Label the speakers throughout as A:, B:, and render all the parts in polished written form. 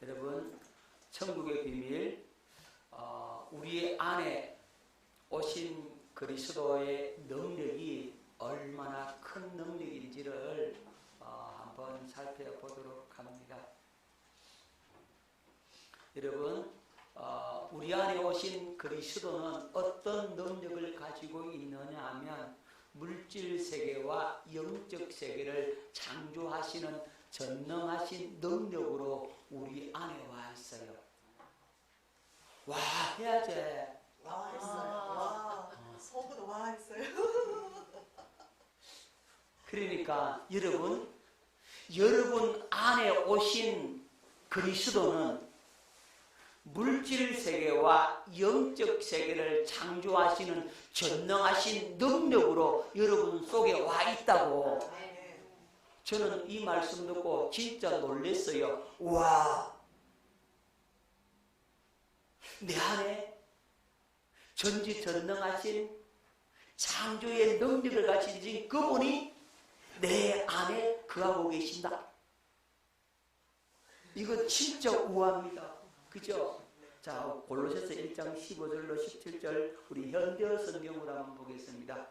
A: 여러분, 천국의 비밀, 우리 안에 오신 그리스도의 능력이 얼마나 큰 능력인지를 한번 살펴보도록 합니다. 여러분, 우리 안에 오신 그리스도는 어떤 능력을 가지고 있느냐 하면 물질 세계와 영적 세계를 창조하시는 전능하신 능력으로 우리 안에 와 있어요. 와 해야지.
B: 와 했어요. 속으로 와 했어요.
A: 그러니까 여러분 안에 오신 그리스도는 물질 세계와 영적 세계를 창조하시는 전능하신 능력으로 여러분 속에 와 있다고. 저는 이 말씀 듣고 진짜 놀랐어요. 와, 내 안에 전지전능하신 창조의 능력을 가지신 그분이 내 안에 거하고 계신다. 이거 진짜 우아합니다. 그죠? 자, 골로새서 1장 15절로 17절 우리 현대 성경으로 한번 보겠습니다.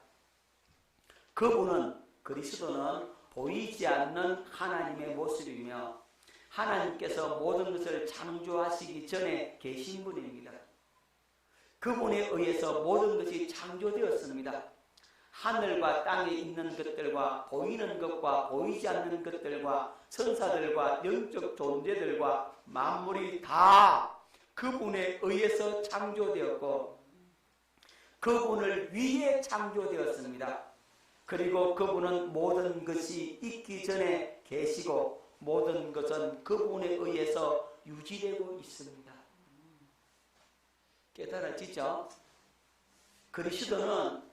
A: 그분은, 그리스도는 보이지 않는 하나님의 모습이며 하나님께서 모든 것을 창조하시기 전에 계신 분입니다. 그분에 의해서 모든 것이 창조되었습니다. 하늘과 땅에 있는 것들과 보이는 것과 보이지 않는 것들과 천사들과 영적 존재들과 만물이 다 그분에 의해서 창조되었고 그분을 위해 창조되었습니다. 그리고 그분은 모든 것이 있기 전에 계시고 모든 것은 그분에 의해서 유지되고 있습니다. 깨달아지죠? 그리스도는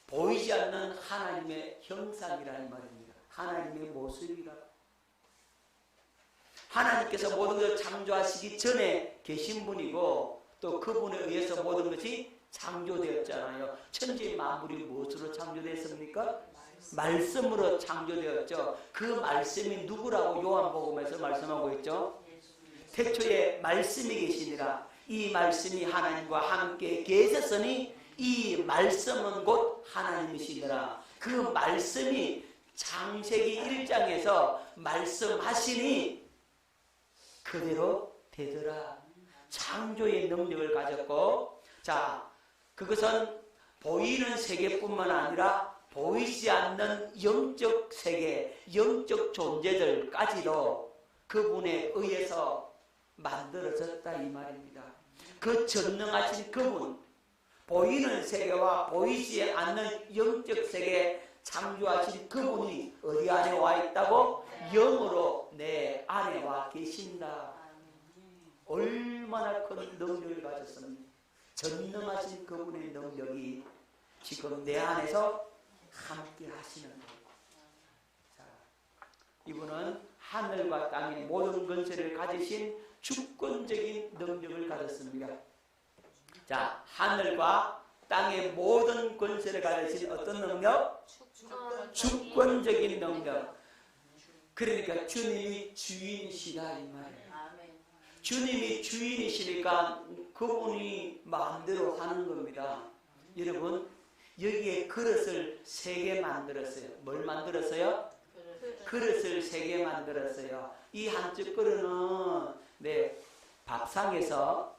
A: 보이지 않는 하나님의 형상이라는 말입니다. 하나님의 모습이라. 하나님께서 모든 것을 창조하시기 전에 계신 분이고 또 그분에 의해서 모든 것이 창조되었잖아요. 천지 만물이 무엇으로 창조됐습니까? 말씀으로 창조되었죠. 그 말씀이 누구라고 요한복음에서 말씀하고 있죠? 태초에 말씀이 계시니라. 이 말씀이 하나님과 함께 계셨으니 이 말씀은 곧 하나님이시니라. 그 말씀이 창세기 1장에서 말씀하시니 그대로 되더라. 창조의 능력을 가졌고, 자, 그것은 보이는 세계뿐만 아니라 보이지 않는 영적 세계, 영적 존재들까지도 그분에 의해서 만들어졌다 이 말입니다. 그 전능하신 그분, 보이는 세계와 보이지 않는 영적 세계 창조하신 그분이 어디 안에 와 있다고? 영으로 내 안에 와 계신다. 얼마나 큰 능력을 가졌습니까? 전능하신 그분의 능력이 지금 내 안에서 함께 하시는 거예요. 자, 이분은 하늘과 땅의 모든 권세를 가지신 주권적인 능력을 가졌습니다. 자, 하늘과 땅의 모든 권세를 가지신 어떤 능력? 주권적인 능력. 그러니까 주님이 주인이시다 이 말이에요. 주님이 주인이시니까 그분이 마음대로 하는 겁니다. 여러분, 여기에 그릇을 3개 만들었어요. 뭘 만들었어요? 그릇을 3개 만들었어요. 이 한쪽 그릇은 밥상에서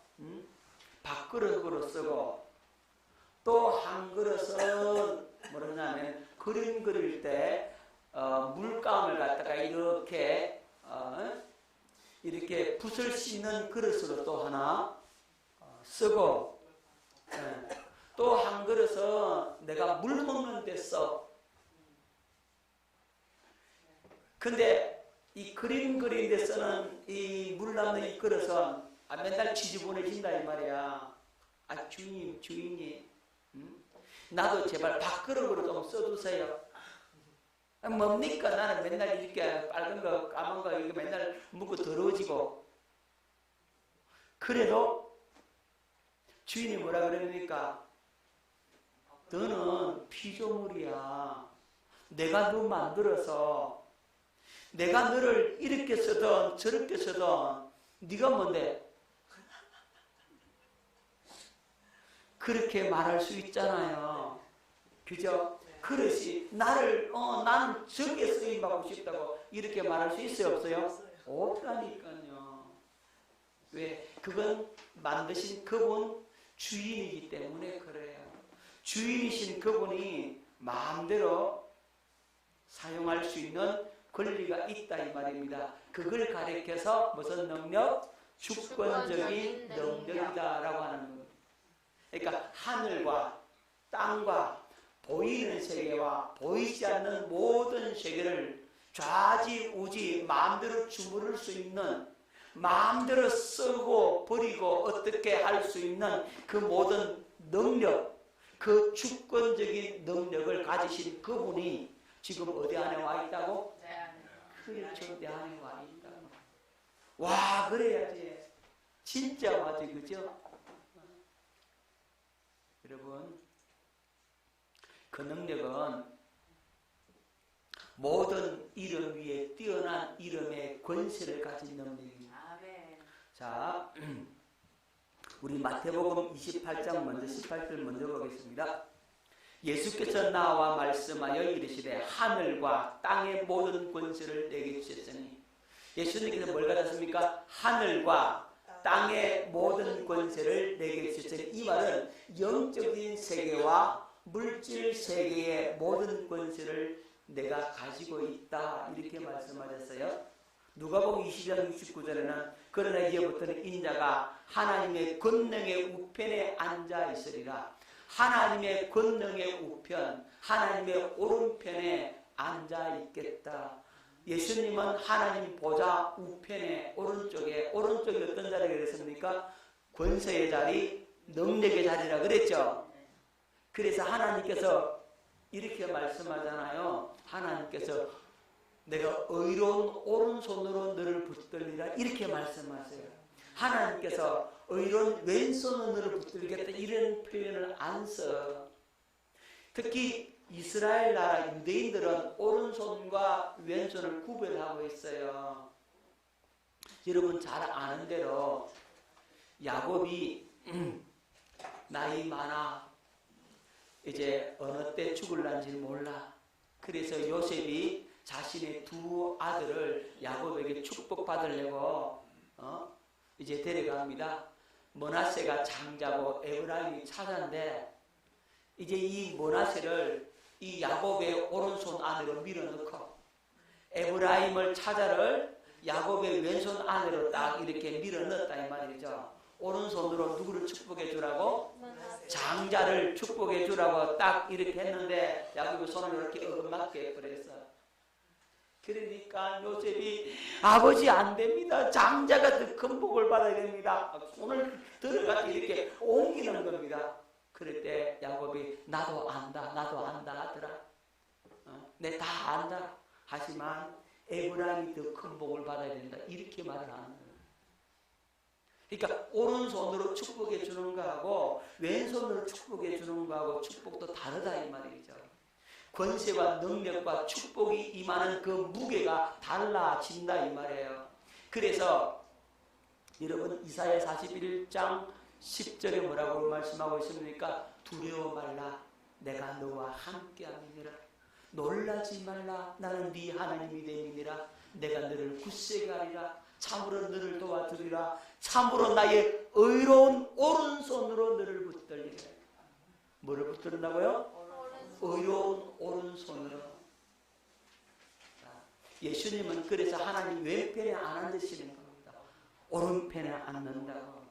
A: 밥그릇으로 쓰고 또 한 그릇은 뭐냐면 그림 그릴 때 물감을 갖다가 이렇게 붓을 씻는 그릇으로 또 하나 쓰고 또 한 그릇은 내가 물 먹는 데 써. 근데 이 그림 그린 데 쓰는 이 물 남는 이 그릇은 맨날 지저분해진다 이 말이야. 주인님, 나도 제발 밥그릇으로 좀 써주세요. 뭡니까? 나는 맨날 이렇게 빨간 거, 까만 거, 이거 맨날 묻고 더러워지고. 그래도 주인이 뭐라 그러니까 너는 피조물이야. 내가 너 만들어서 내가 너를 이렇게 쓰든 저렇게 쓰든 네가 뭔데? 그렇게 말할 수 있잖아요. 그죠? 그릇이 나를 나는 저기에 쓰임받고 싶다고 이렇게 말할 수 있어요, 없어요? 없다니까요. 왜? 그건 만드신 그분 주인이기 때문에 그래요. 주인이신 그분이 마음대로 사용할 수 있는 권리가 있다 이 말입니다. 그걸 가리켜서 무슨 능력? 주권적인 능력이다라고 하는 겁니다. 그러니까 하늘과 땅과 보이는 세계와 보이지 않는 모든 세계를 좌지우지 마음대로 주무를 수 있는, 마음대로 쓰고 버리고 어떻게 할 수 있는 그 모든 능력, 그 주권적인 능력을 가지신 그분이 지금 어디 안에 와 있다고? 그렇죠, 내 안에 와 있다고. 와, 그래야지 진짜 맞지, 그죠? 여러분, 그 능력은 모든 이름 위에 뛰어난 이름의 권세를 가진 능력입니다. 자, 우리 마태복음 28장 먼저 18절 먼저 보겠습니다. 예수께서 나와 말씀하여 이르시되 하늘과 땅의 모든 권세를 내게 주셨으니, 예수님께서 뭘 가졌습니까? 하늘과 땅의 모든 권세를 내게 주셨으니, 이 말은 영적인 세계와 물질 세계의 모든 권세를 내가 가지고 있다 이렇게 말씀하셨어요. 누가복음 20장 69절에는 그러나 이제부터는 인자가 하나님의 권능의 우편에 앉아 있으리라. 하나님의 권능의 우편, 하나님의 오른편에 앉아 있겠다. 예수님은 하나님 보좌 우편에 오른쪽에 어떤 자리가 그랬습니까? 권세의 자리, 능력의 자리라 그랬죠. 그래서 하나님께서 이렇게 말씀하잖아요. 하나님께서 내가 의로운 오른손으로 너를 붙들리라 이렇게 말씀하세요. 하나님께서 의로운 왼손으로 너를 붙들겠다 이런 표현을 안 써. 특히 이스라엘 나라 유대인들은 오른손과 왼손을 구별하고 있어요. 여러분 잘 아는 대로 야곱이 나이 많아 이제 어느 때 죽을란지 몰라. 그래서 요셉이 자신의 두 아들을 야곱에게 축복받으려고 이제 데려갑니다. 므낫세가 장자고 에브라임이 차자인데, 이제 이 므낫세를 이 야곱의 오른손 안으로 밀어넣고 에브라임을 차자를 야곱의 왼손 안으로 딱 이렇게 밀어넣었다 이 말이죠. 오른손으로 누구를 축복해 주라고? 장자를 축복해 주라고 딱 이렇게 했는데 야곱이 손을 이렇게 어긋맞게 해버렸어. 그러니까 요셉이 아버지 안 됩니다. 장자가 더 큰 복을 받아야 됩니다. 손을 들어가서 이렇게 옮기는 겁니다. 그럴 때 야곱이 나도 안다 하더라. 내 다 안다. 하지만 에브라임이 더 큰 복을 받아야 된다. 이렇게 말을 하는 거예요. 그러니까 오른손으로 축복해 주는 거하고 왼손으로 축복해 주는 거하고 축복도 다르다 이 말이죠. 권세와 능력과 축복이 임하는 그 무게가 달라진다 이 말이에요. 그래서 여러분 이사야 41장 10절에 뭐라고 말씀하고 있습니까? 두려워 말라 내가 너와 함께함이니라. 놀라지 말라 나는 네 하나님이 됨이니라. 내가 너를 굳세게 하리라. 참으로 너를 도와주리라. 참으로 나의 의로운 오른손으로 너를 붙들리라. 뭐를 붙든다고요? 의로운 오른손으로. 예수님은 그래서 하나님 왼편에 안 앉으시는 겁니다. 오른편에 앉는다고.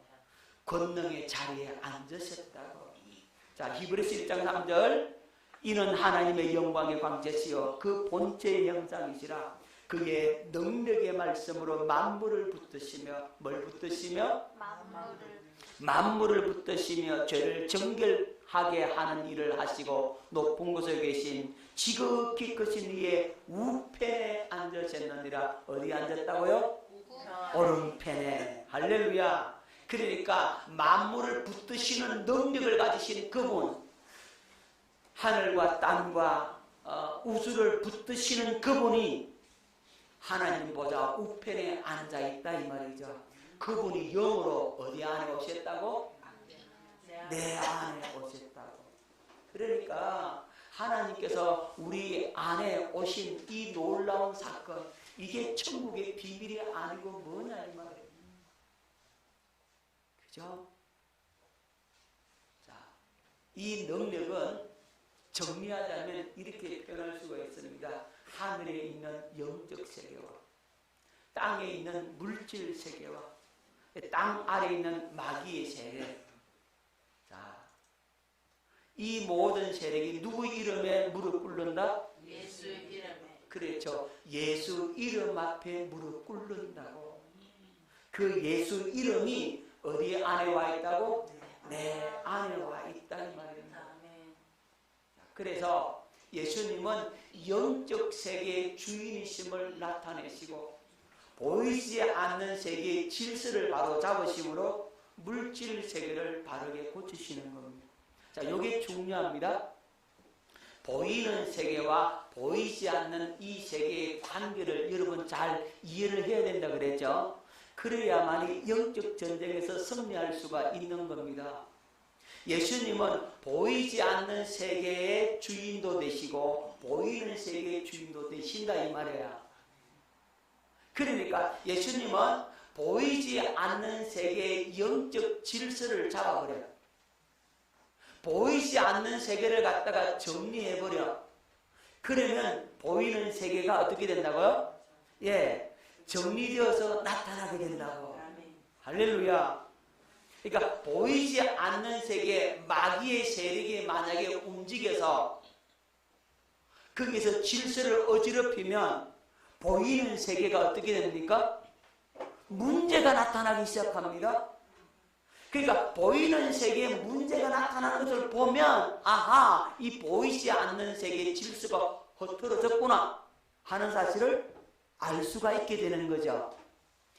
A: 권능의 자리에 앉으셨다고. 자, 히브리서 1장 3절 이는 하나님의 영광의 광채시요 그 본체의 형상이시라. 그의 능력의 말씀으로 만물을 붙드시며 뭘 붙드시며? 만물을 붙드시며 죄를 정결하게 하는 일을 하시고 높은 곳에 계신 지극히 크신 이의 우편에 앉으셨느니라. 어디에 앉았다고요? 오른편에. 할렐루야. 그러니까 만물을 붙드시는 능력을 가지신 그분, 하늘과 땅과 우주를 붙드시는 그분이 하나님 보좌 우편에 앉아있다 이 말이죠. 그분이 영으로 어디 안에 오셨다고? 내 안에 오셨다고. 그러니까 하나님께서 우리 안에 오신 이 놀라운 사건, 이게 천국의 비밀이 아니고 뭐냐 이 말이에요. 그죠? 자, 이 능력은 정리하자면 이렇게 표현할 수가 있습니다. 하늘에 있는 영적 세계와 땅에 있는 물질 세계와 땅 아래에 있는 마귀의 세계. 자, 이 모든 세력이 누구 이름에 무릎 꿇는다?
C: 예수 이름에.
A: 그렇죠. 예수 이름 앞에 무릎 꿇는다고. 그 예수 이름이 어디 안에 와 있다고? 내 안에 와 있다 이 말입니다. 그래서 예수님은 영적 세계의 주인이심을 나타내시고 보이지 않는 세계의 질서를 바로 잡으심으로 물질 세계를 바르게 고치시는 겁니다. 자, 이게 중요합니다. 보이는 세계와 보이지 않는 이 세계의 관계를 여러분 잘 이해를 해야 된다 그랬죠. 그래야만이 영적 전쟁에서 승리할 수가 있는 겁니다. 예수님은 보이지 않는 세계의 주인도 되시고 보이는 세계의 주인도 되신다 이 말이야. 그러니까 예수님은 보이지 않는 세계의 영적 질서를 잡아버려요. 보이지 않는 세계를 갖다가 정리해버려. 그러면 보이는 세계가 어떻게 된다고요? 예, 정리되어서 나타나게 된다고. 할렐루야. 그러니까 보이지 않는 세계, 마귀의 세력이 만약에 움직여서 거기서 질서를 어지럽히면 보이는 세계가 어떻게 됩니까? 문제가 나타나기 시작합니다. 그러니까 보이는 세계에 문제가 나타나는 것을 보면 아하, 이 보이지 않는 세계의 질서가 흐트러졌구나 하는 사실을 알 수가 있게 되는 거죠.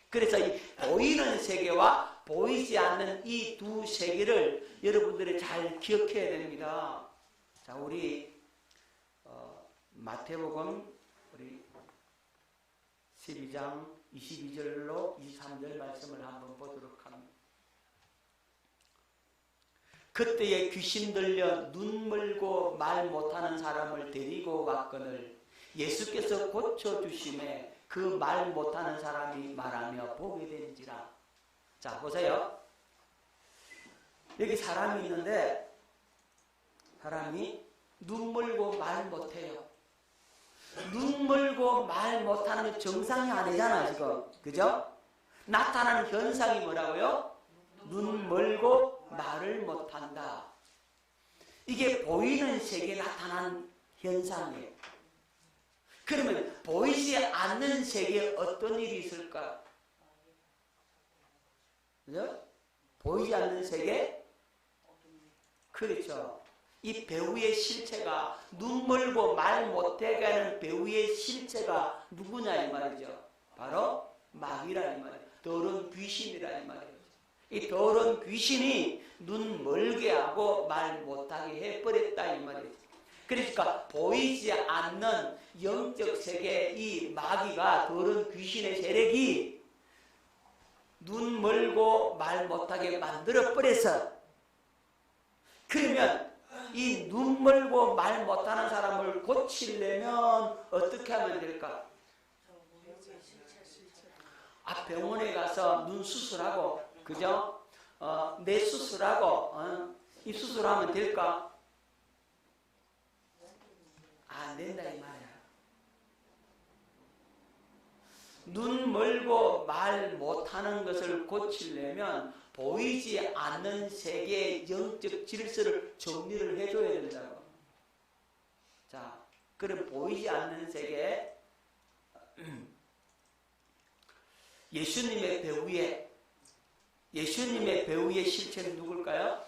A: 그래서 이 보이는 세계와 보이지 않는 이 두 세계를 여러분들이 잘 기억해야 됩니다. 자, 우리 마태복음 우리 12장 22절로 23절 말씀을 한번 보도록 합니다. 그때에 귀신 들려 눈 멀고 말 못하는 사람을 데리고 왔거늘 예수께서 고쳐주심에 그 말 못하는 사람이 말하며 보게 된지라. 자, 보세요. 여기 사람이 있는데 사람이 눈 멀고 말 못해요. 눈 멀고 말 못하는 건 정상이 아니잖아 지금. 그죠? 나타나는 현상이 뭐라고요? 눈 멀고 말을 못한다. 이게 보이는 세계에 나타난 현상이에요. 그러면 보이지 않는 세계에 어떤 일이 있을까? 그죠? 보이지 않는 세계? 그렇죠. 이 배우의 실체가 눈 멀고 말 못하게 하는 배우의 실체가 누구냐 이 말이죠. 바로 마귀라 이 말이에요. 더러운 귀신이라 이 말이에요. 이 더러운 귀신이 눈 멀게 하고 말 못하게 해버렸다 이 말이에요. 그러니까 보이지 않는 영적 세계 이 마귀가 더러운 귀신의 세력이 눈 멀고 말 못하게 만들어 버려서 그러면 이 눈 멀고 말 못하는 사람을 고치려면 어떻게 하면 될까? 병원에 가서 눈 수술하고 그죠? 뇌 수술하고 이 수술하면 될까? 안 된다 이 말이야. 눈 멀고 말 못하는 것을 고치려면 보이지 않는 세계의 영적 질서를 정리를 해줘야 된다고. 자, 그럼 보이지 않는 세계 예수님의 배우의 실체는 누굴까요?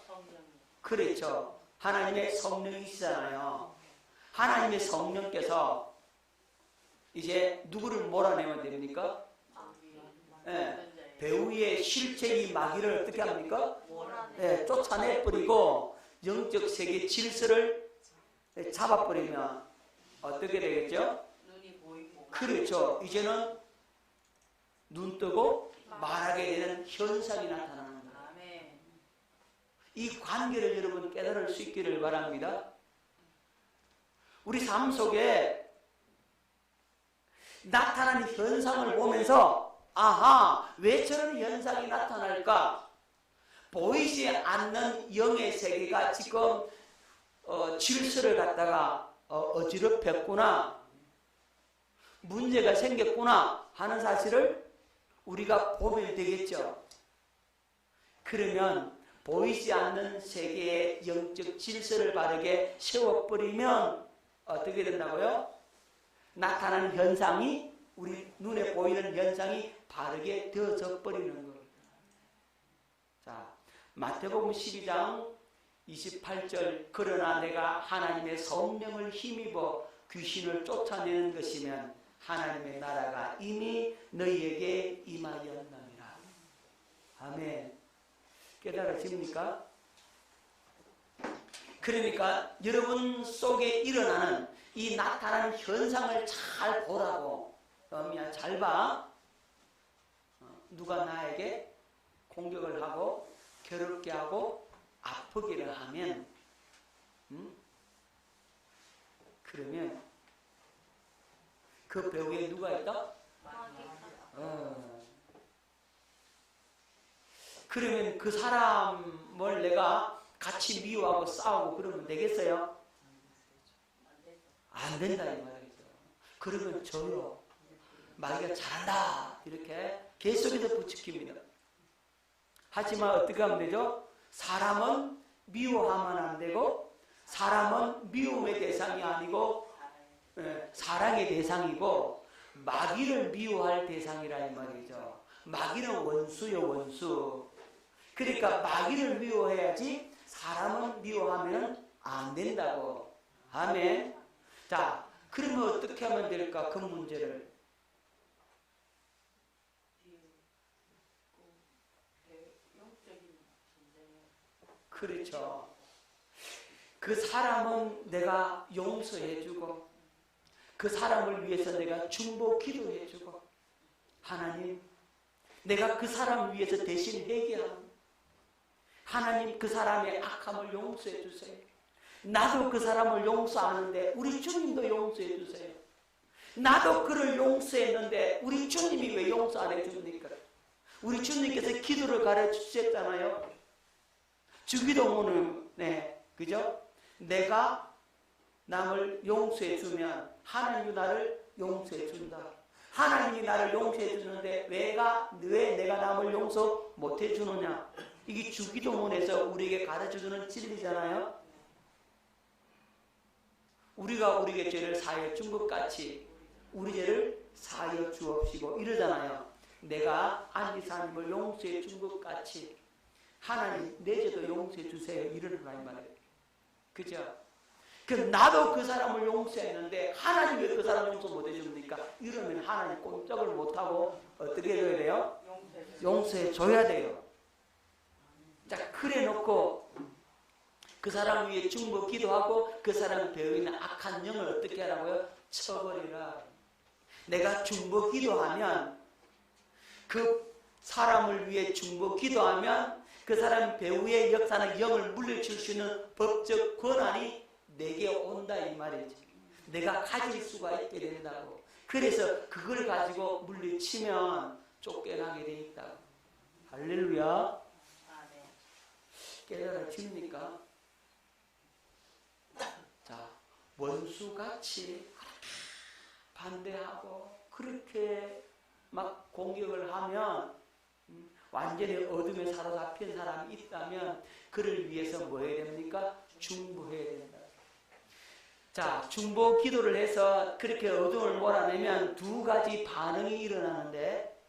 A: 그렇죠. 하나님의 성령이시잖아요. 하나님의 성령께서 이제 누구를 몰아내면 됩니까? 네. 배우의 실체의 마귀를 어떻게 합니까? 네, 쫓아내버리고 영적 세계 질서를 잡아버리면 어떻게 되겠죠? 그렇죠. 이제는 눈 뜨고 말하게 되는 현상이 나타나는 거예요.
B: 아멘.
A: 이 관계를 여러분 깨달을 수 있기를 바랍니다. 우리 삶 속에 나타나는 현상을 보면서 아하, 왜 저런 현상이 나타날까? 보이지 않는 영의 세계가 지금 질서를 갖다가 어지럽혔구나, 문제가 생겼구나 하는 사실을 우리가 보면 되겠죠. 그러면 보이지 않는 세계의 영적 질서를 바르게 세워버리면 어떻게 된다고요? 나타나는 현상이, 우리 눈에 보이는 현상이 바르게 되어져 버리는 겁니다. 자, 마태복음 12장 28절, 그러나 내가 하나님의 성령을 힘입어 귀신을 쫓아내는 것이면 하나님의 나라가 이미 너희에게 임하였느니라. 아멘. 깨달아집니까? 그러니까 여러분 속에 일어나는 이 나타나는 현상을 잘 보라고. 잘 봐. 누가 나에게 공격을 하고 괴롭게 하고 아프기를 하면 그러면 그 배후에 누가 있다? 그러면 그 사람을 내가 같이 미워하고 싸우고 그러면 되겠어요? 안 된다 이 말이죠. 그러면 저요, 마귀가 잘한다 이렇게 계속해서 부추깁니다. 하지만 어떻게 하면 되죠? 사람은 미워하면 안 되고, 사람은 미움의 대상이 아니고 사랑의 대상이고, 마귀를 미워할 대상이라 이 말이죠. 마귀는 원수요, 원수. 그러니까 마귀를 미워해야지 사람은 미워하면 안 된다고. 아멘. 자, 그러면 어떻게 하면 될까? 그 문제를. 그렇죠. 그 사람은 내가 용서해주고, 그 사람을 위해서 내가 중보 기도해주고, 하나님, 내가 그 사람을 위해서 대신 회개하고, 하나님 그 사람의 악함을 용서해 주세요. 나도 그 사람을 용서하는데 우리 주님도 용서해 주세요. 나도 그를 용서했는데 우리 주님이 왜 용서 안 해줍니까? 우리 주님께서 기도를 가르쳐 주셨잖아요. 주기도문을, 그죠? 내가 남을 용서해 주면 하나님이 나를 용서해 준다. 하나님이 나를 용서해 주는데 왜 내가 남을 용서 못 해 주느냐? 이게 주기도문에서 우리에게 가르쳐주는 진리잖아요. 우리가 우리에게 죄를 사하여 준 것 같이 우리 죄를 사하여 주옵시고 이러잖아요. 내가 안리사님을 용서해 준 것 같이 하나님 내 죄도 용서해 주세요 이러는 말이에요. 그죠? 그럼 나도 그 사람을 용서했는데 하나님 왜 그 사람 용서 못 해줍니까? 이러면 하나님 꼼짝을 못하고 어떻게 해줘야 돼요? 용서해 줘야 돼요. 자, 그래 놓고 그 사람 위에 중보 기도하고 그 사람 배후에 있는 악한 영을 어떻게 하라고요? 쳐버리라. 내가 중보 기도하면, 그 사람을 위해 중보 기도하면 그 사람 배후에 역사는 영을 물리칠 수 있는 법적 권한이 내게 온다 이 말이지. 내가 가질 수가 있게 된다고. 그래서 그걸 가지고 물리치면 쫓겨나게 돼 있다고. 할렐루야. 깨달아집니까? 자, 원수같이 반대하고 그렇게 막 공격을 하면 완전히 어둠에 사로잡힌 사람이 있다면 그를 위해서 뭐 해야 됩니까? 중보해야 된다. 자, 중보 기도를 해서 그렇게 어둠을 몰아내면 두 가지 반응이 일어나는데,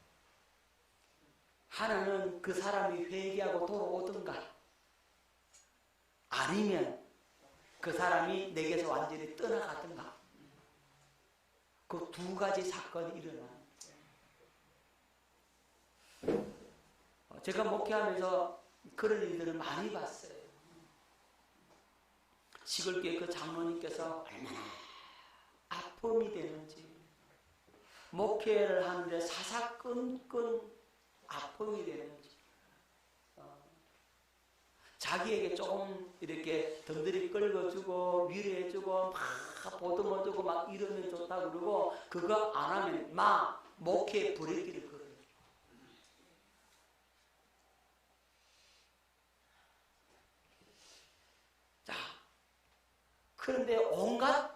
A: 하나는 그 사람이 회개하고 돌아오든가, 아니면 그 사람이 내게서 완전히 떠나가든가. 그 두 가지 사건이 일어나는 거예요. 제가 목회하면서 그런 일들을 많이 봤어요. 시골교회 그 장로님께서 얼마나 아픔이 되는지, 목회를 하는데 사사건건 딱 포용이 되는 거지. 자기에게 조금 이렇게 덤들이 끌어주고 위로해주고 막 보듬어주고 막 이러면 좋다 그러고 그거 안 하면 막 목회에 브레이크를 걸어요. 자, 그런데 온갖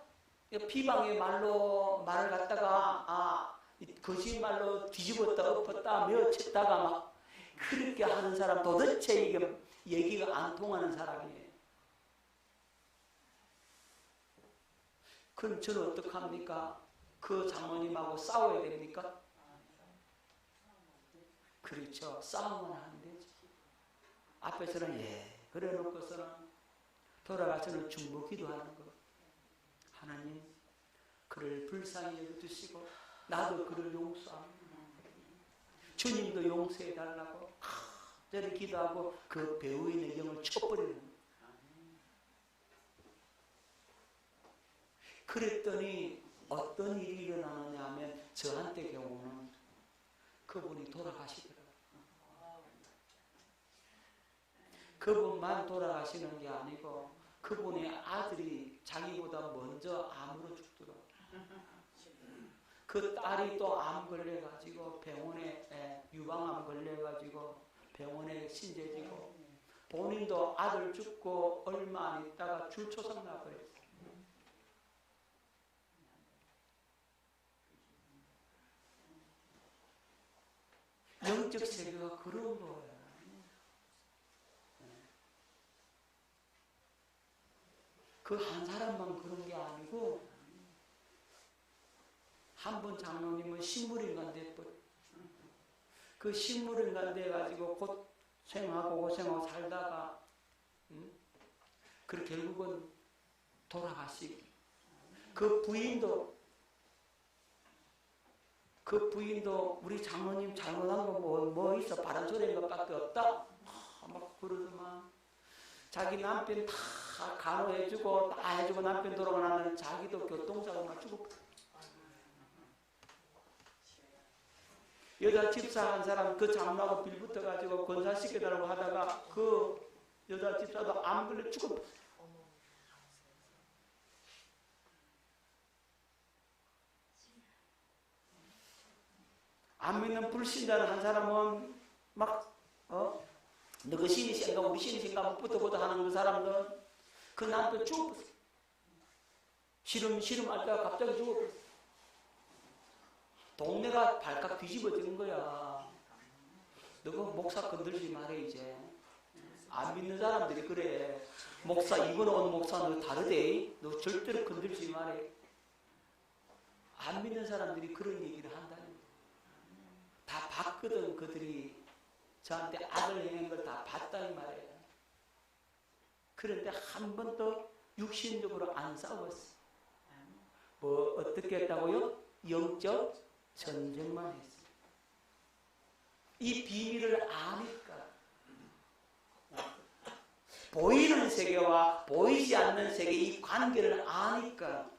A: 비방의 말로 말을 갖다가 거짓말로 뒤집었다 엎었다 메어쳤다가 막 그렇게 하는 사람 도대체 이게 얘기가 안 통하는 사람이에요. 그럼 저는 어떡합니까? 그 장모님하고 싸워야 됩니까? 그렇죠. 싸우면 안 되지. 앞에서는 그래 놓고서는 돌아가서는 중보 기도하는 거. 하나님 그를 불쌍히 여겨주시고 나도 그를 용서합니다. 주님도 용서해 달라고 저를 기도하고 그 배우인의 영을 쳐버리는 거예요. 그랬더니 어떤 일이 일어나느냐 하면 저한테 경우는 그분이 돌아가시더라고요. 그분만 돌아가시는 게 아니고 그분의 아들이 자기보다 먼저 암으로 죽더라고요. 그 딸이 또 암 걸려가지고 병원에 유방암 걸려가지고 병원에 신재지고 본인도 아들 죽고 얼마 안 있다가 줄초상 나버렸어요. 영적 세계가 그런 거예요. 그 한 사람만 그런 게 아니고 한 번 장로님은 식물인간 돼버려. 그 식물인간 돼가지고 고생하고 살다가 그 결국은 돌아가시고 그 부인도 우리 장로님 잘못한 거 뭐 있어? 바람 소리인 것밖에 없다? 막 그러더만 자기 남편 다 간호해주고 다 해주고 남편 돌아가면 자기도 교통사고 막 죽고 여자 집사 한 사람 그 장로하고 빌붙어가지고 권사시켜달라고 하다가 그 여자 집사도 암 걸려 죽어. 안 믿는 불신자는 한 사람은 막 너그 신이신가 우리 신이신가 붙어보다 하는 그 사람들은 그 남편 죽어버렸어. 시름할 때가 갑자기 죽어버렸어. 동네가 발칵 뒤집어지는 거야. 너그 목사 건들지 말해 이제. 안 믿는 사람들이 그래. 목사 이번에 온 목사 너 다르대. 너 절대로 건들지 말해. 안 믿는 사람들이 그런 얘기를 한다는 거야. 다 봤거든. 그들이 저한테 악을 행한 걸 다 봤다 이 말이에요. 그런데 한 번도 육신적으로 안 싸웠어. 뭐 어떻게 했다고요? 영적 전쟁만 했어. 이 비밀을 아니까 보이는 세계와 보이지 않는 세계 이 관계를 아니까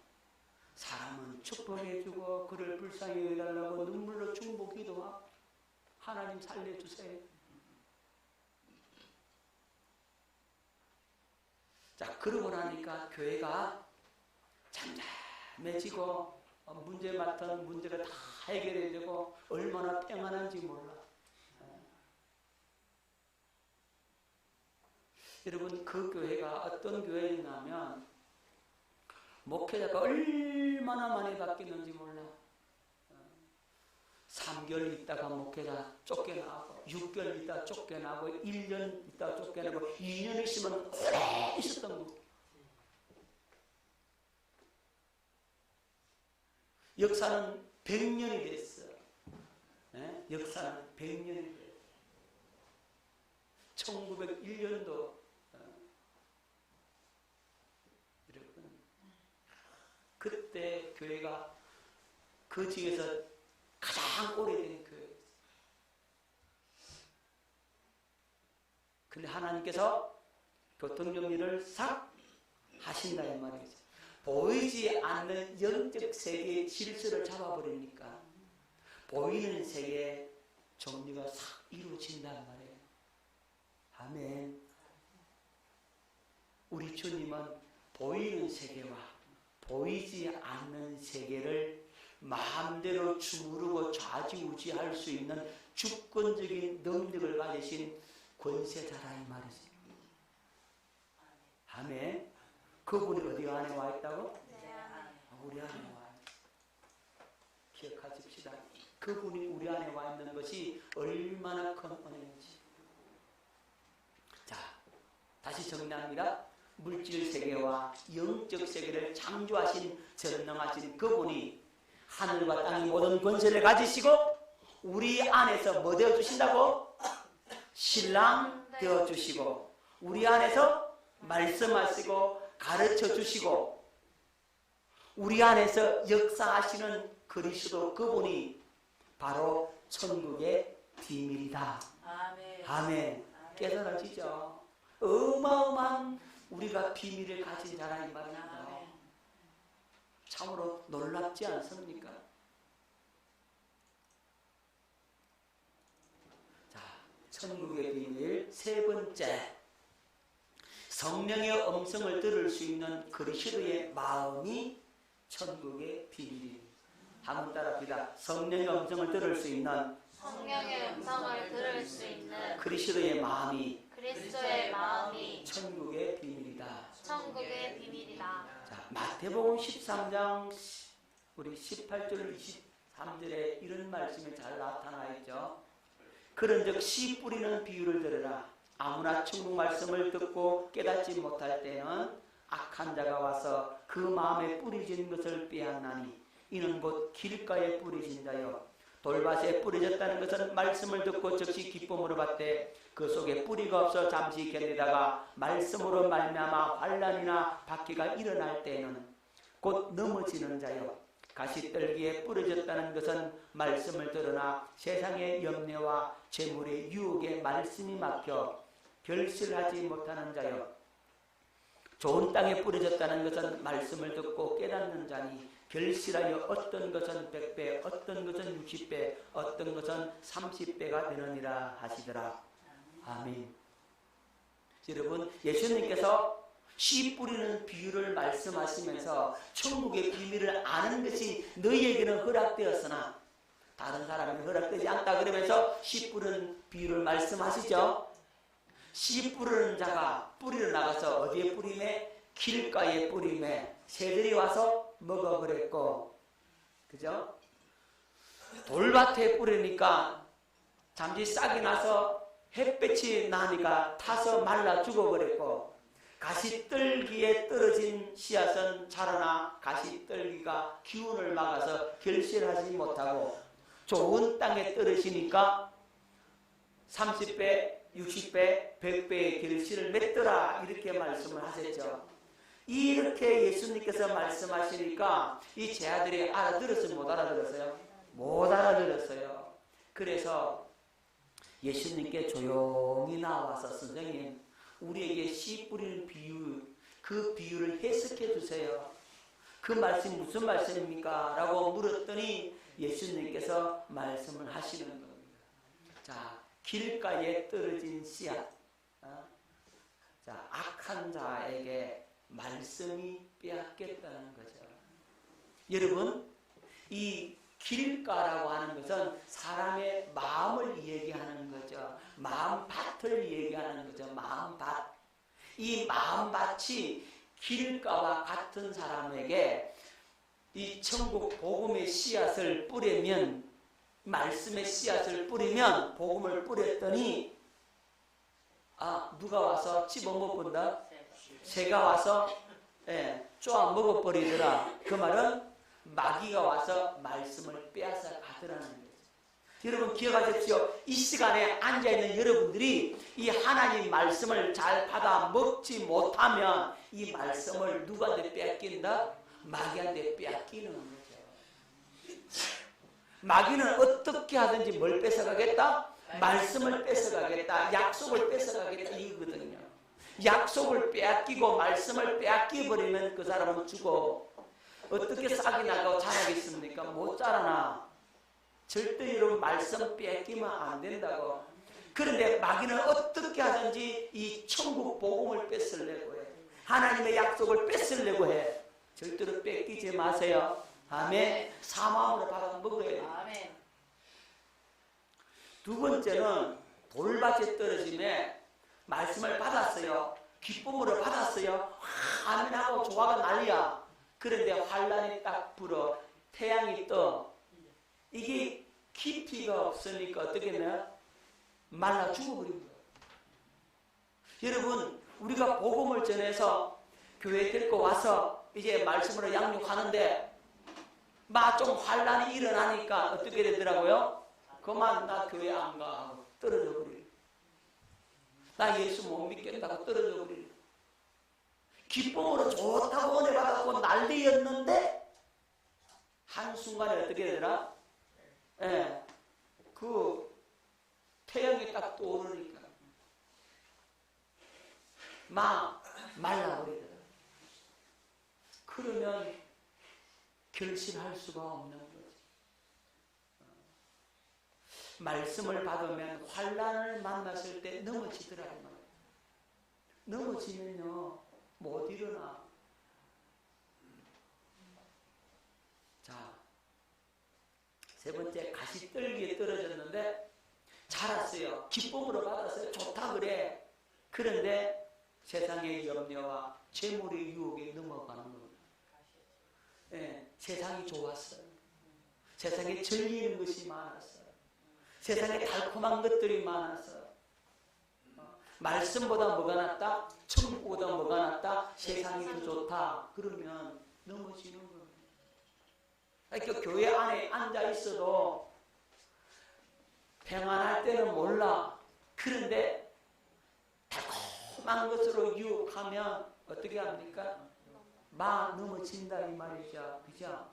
A: 사람은 축복해주고 그를 불쌍히 여겨달라고 눈물로 중보 기도하고 하나님 살려주세요. 자, 그러고 나니까 교회가 잠잠해지고 문제 맡은 문제가 다 해결이 되고 얼마나 평안한지 몰라. 여러분 그 교회가 어떤 교회였냐면 목회자가 얼마나 많이 바뀌는지 몰라. 3개월 있다가 목회자 쫓겨나고 6개월 있다가 쫓겨나고 1년 있다가 쫓겨나고 2년 있으면 오래 있었던 거. 역사는 100년이 됐어. 네? 역사는 100년이 됐어. 1901년도 여러분 그때 교회가 그 중에서 가장 오래된 교회였어요. 근데 하나님께서 교통정리를 싹 하신다 이 말이죠. 보이지 않는 영적 세계의 질서를 잡아버리니까 보이는 세계의 정리가 싹 이루어져. 아멘. 우리 주님은 보이는 세계와 보이지 않는 세계를 마음대로 주무르고 좌지우지할 수 있는 주권적인 능력을 가지신 권세자라 이 말이지. 아멘. 그분이 어디 안에 와 있다고? 우리 안에 와 있다. 기억하십시다. 그분이 우리 안에 와 있는 것이 얼마나 큰 은혜인지. 자, 다시 정리합니다. 물질 세계와 영적 세계를 창조하신 전능하신 그분이 하늘과 땅의 모든 권세를 가지시고 우리 안에서 뭐 되어주신다고? 신랑 되어주시고 우리 안에서 말씀하시고 가르쳐주시고 우리 안에서 역사하시는 그리스도 그분이 바로 천국의 비밀이다.
B: 아멘.
A: 아멘. 깨달아지죠? 어마어마한 우리가 비밀을 가진 자라 이 말입니다. 참으로 놀랍지 않습니까? 자, 천국의 비밀 세 번째, 성령의 음성을 들을 수 있는 그리스도의 마음이 천국의 비밀입니다. 한번 따라합니다. 성령의 음성을 들을 수 있는
C: 성령의 음성을 들을 수 있는
A: 그리스도의 마음이
C: 그리스도의 마음이
A: 천국의 비밀이다.
C: 천국의 비밀이다.
A: 자, 마태복음 13장 우리 18절 23절에 이런 말씀이 잘 나타나 있죠. 그런즉 씨 뿌리는 비유를 들으라. 아무나 천국 말씀을 듣고 깨닫지 못할 때는 악한 자가 와서 그 마음에 뿌리진 것을 빼앗나니 이는 곧 길가에 뿌리진 자요 돌밭에 뿌려졌다는 것은 말씀을 듣고 즉시 기쁨으로 받되 그 속에 뿌리가 없어 잠시 견디다가 말씀으로 말미암아 환난이나 박해가 일어날 때에는 곧 넘어지는 자요 가시떨기에 뿌려졌다는 것은 말씀을 들으나 세상의 염려와 재물의 유혹에 말씀이 막혀 결실하지 못하는 자요 좋은 땅에 뿌려졌다는 것은 말씀을 듣고 깨닫는 자니 결실하여 어떤 것은 100배, 어떤 것은 60배, 어떤 것은 30배가 되느니라 하시더라. 아멘. 여러분, 예수님께서 씨 뿌리는 비유를 말씀하시면서 천국의 비밀을 아는 것이 너희에게는 허락되었으나 다른 사람에게 허락되지 않다 그러면서 씨 뿌리는 비유를 말씀하시죠. 씨 뿌리는 자가 뿌리러 나가서 어디에 뿌리매? 길가에 뿌리매 새들이 와서 먹어버렸고, 그죠? 돌밭에 뿌리니까 잠시 싹이 나서 햇볕이 나니까 타서 말라 죽어버렸고, 가시떨기에 떨어진 씨앗은 자라나 가시떨기가 기운을 막아서 결실하지 못하고, 좋은 땅에 떨어지니까 30배, 60배, 100배의 결실을 맺더라 이렇게 말씀을 하셨죠. 이렇게 예수님께서 말씀하시니까 이 제 아들이 알아들었어요? 못 알아들었어요? 못 알아들었어요. 그래서 예수님께 조용히 나와서 선생님 우리에게 씨 뿌리는 비유 그 비유를 해석해 주세요. 그 말씀이 무슨 말씀입니까? 라고 물었더니 예수님께서 말씀을 하시는 겁니다. 자, 길가에 떨어진 씨앗, 자, 악한 자에게 말씀이 빼앗겼다는 거죠. 여러분, 이 길가라고 하는 것은 사람의 마음을 얘기하는 거죠. 마음밭을 얘기하는 거죠. 마음밭. 이 마음밭이 길가와 같은 사람에게 이 천국 복음의 씨앗을 뿌리면, 말씀의 씨앗을 뿌리면, 복음을 뿌렸더니 누가 와서 집어먹은다? 새가 와서 쪼아 먹어버리더라. 그 말은 마귀가 와서 말씀을 빼앗아 가더라는 거죠. 여러분 기억하십시오. 이 시간에 앉아있는 여러분들이 이 하나님 말씀을 잘 받아 먹지 못하면 이 말씀을 누구한테 빼앗긴다? 마귀한테 빼앗기는 거죠. 마귀는 어떻게 하든지 뭘 뺏어가겠다? 말씀을 뺏어가겠다. 약속을 뺏어가겠다 이거거든요. 약속을 빼앗기고 말씀을 빼앗겨버리면 그 사람은 죽어. 어떻게 싹이 나고 자라겠습니까? 못 자라나. 절대 여러분 말씀 빼앗기면 안 된다고. 그런데 마귀는 어떻게 하든지 이 천국 복음을 뺏으려고 해. 하나님의 약속을 뺏으려고 해. 절대로 뺏기지 마세요. 아멘. 사마음으로 받아 먹어야 돼.
B: 아멘.
A: 두 번째는 돌밭에 떨어짐에 말씀을 받았어요. 기쁨으로 받았어요. 아멘하고 조화가 난리야. 그런데 환란이 딱 불어 태양이 떠. 이게 깊이가 없으니까 어떻게 되나? 말라 죽어버린 거예요. 여러분, 우리가 복음을 전해서 교회에 데리고 와서 이제 말씀으로 양육하는데 막 좀 환란이 일어나니까 어떻게 되더라고요? 그만 나 교회 안 가 하고 떨어져 버려요. 나 예수 못 믿겠다고 떨어져 버려요. 기쁨으로 좋다고 은혜 받았고 난리였는데 한순간에 어떻게 되더라? 예, 그 태양이 딱 떠오르니까 막 말라버리더라. 그러면 결실할 수가 없는 거지. 말씀을 받으면 환란을 만났을 때 넘어지더라고. 넘어지면요 못 일어나. 자, 세 번째, 가시떨기에 떨어졌는데 자랐어요. 기쁨으로 받았어요. 좋다 그래. 그런데 세상의 염려와 재물의 유혹에 넘어가는 겁니다. 예, 세상이 좋았어요. 세상에 즐기는 것이 많았어요. 세상에 달콤한 것들이 많았어요. 말씀보다 뭐가 낫다? 천국보다 뭐가 낫다? 세상이 더 좋다. 그러면 넘어지는 거예요. 그러니까 교회 안에 앉아 있어도 평안할 때는 몰라. 그런데 달콤한 것으로 유혹하면 어떻게 합니까? 막 넘어진다 이 말이죠. 그죠?